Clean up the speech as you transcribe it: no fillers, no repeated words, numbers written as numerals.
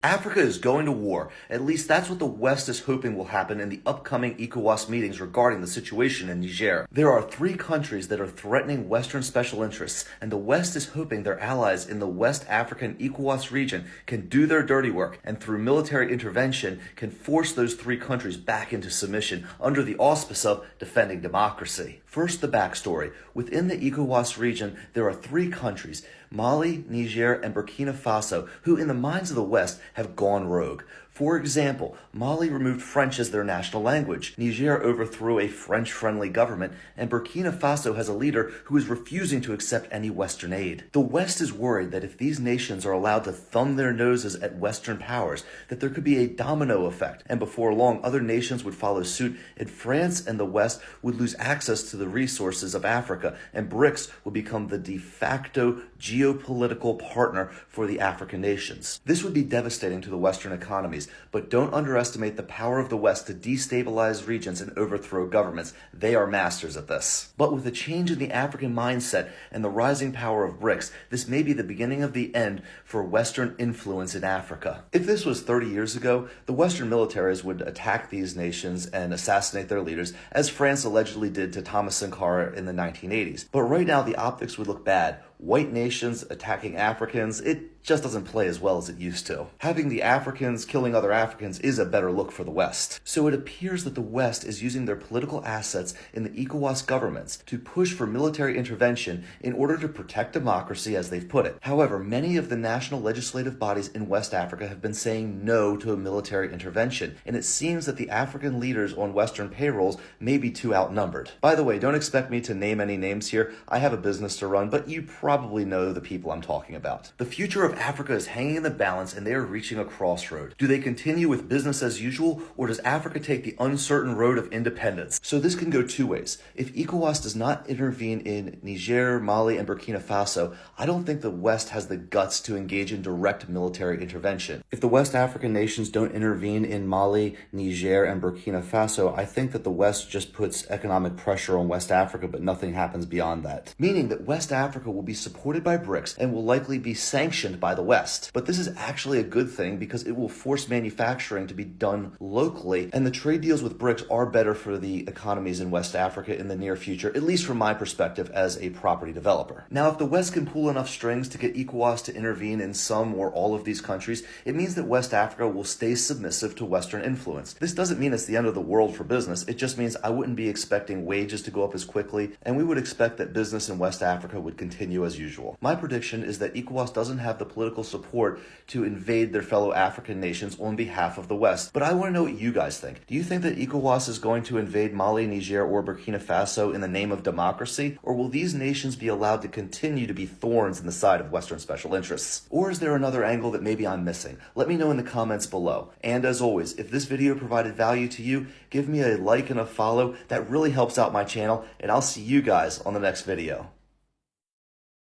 Africa is going to war. At least that's what the West is hoping will happen in the upcoming ECOWAS meetings regarding the situation in Niger. There are 3 countries that are threatening Western special interests, and the West is hoping their allies in the West African ECOWAS region can do their dirty work and through military intervention can force those 3 countries back into submission under the auspice of defending democracy. First, the backstory. Within the ECOWAS region, there are 3 countries, Mali, Niger, and Burkina Faso, who in the minds of the West have gone rogue. For example, Mali removed French as their national language, Niger overthrew a French-friendly government, and Burkina Faso has a leader who is refusing to accept any Western aid. The West is worried that if these nations are allowed to thumb their noses at Western powers, that there could be a domino effect, and before long other nations would follow suit, and France and the West would lose access to the resources of Africa, and BRICS would become the de facto geopolitical partner for the African nations. This would be devastating to the Western economies, but don't underestimate the power of the West to destabilize regions and overthrow governments. They are masters at this. But with a change in the African mindset and the rising power of BRICS, this may be the beginning of the end for Western influence in Africa. If this was 30 years ago, the Western militaries would attack these nations and assassinate their leaders, as France allegedly did to Thomas Sankara in the 1980s. But right now, the optics would look bad. White nations attacking Africans, it just doesn't play as well as it used to. Having the Africans killing other Africans is a better look for the West. So it appears that the West is using their political assets in the ECOWAS governments to push for military intervention in order to protect democracy, as they've put it. However, many of the national legislative bodies in West Africa have been saying no to a military intervention, and it seems that the African leaders on Western payrolls may be too outnumbered. By the way, don't expect me to name any names here. I have a business to run, but you probably know the people I'm talking about. The future of Africa is hanging in the balance and they are reaching a crossroad. Do they continue with business as usual, or does Africa take the uncertain road of independence? So this can go 2 ways. If ECOWAS does not intervene in Niger, Mali, and Burkina Faso, I don't think the West has the guts to engage in direct military intervention. If the West African nations don't intervene in Mali, Niger, and Burkina Faso, I think that the West just puts economic pressure on West Africa, but nothing happens beyond that. Meaning that West Africa will be supported by BRICS and will likely be sanctioned by the West. But this is actually a good thing because it will force manufacturing to be done locally, and the trade deals with BRICS are better for the economies in West Africa in the near future, at least from my perspective as a property developer. Now, if the West can pull enough strings to get ECOWAS to intervene in some or all of these countries, it means that West Africa will stay submissive to Western influence. This doesn't mean it's the end of the world for business. It just means I wouldn't be expecting wages to go up as quickly, and we would expect that business in West Africa would continue as usual. My prediction is that ECOWAS doesn't have the political support to invade their fellow African nations on behalf of the West. But I want to know what you guys think. Do you think that ECOWAS is going to invade Mali, Niger, or Burkina Faso in the name of democracy? Or will these nations be allowed to continue to be thorns in the side of Western special interests? Or is there another angle that maybe I'm missing? Let me know in the comments below. And as always, if this video provided value to you, give me a like and a follow. That really helps out my channel, and I'll see you guys on the next video.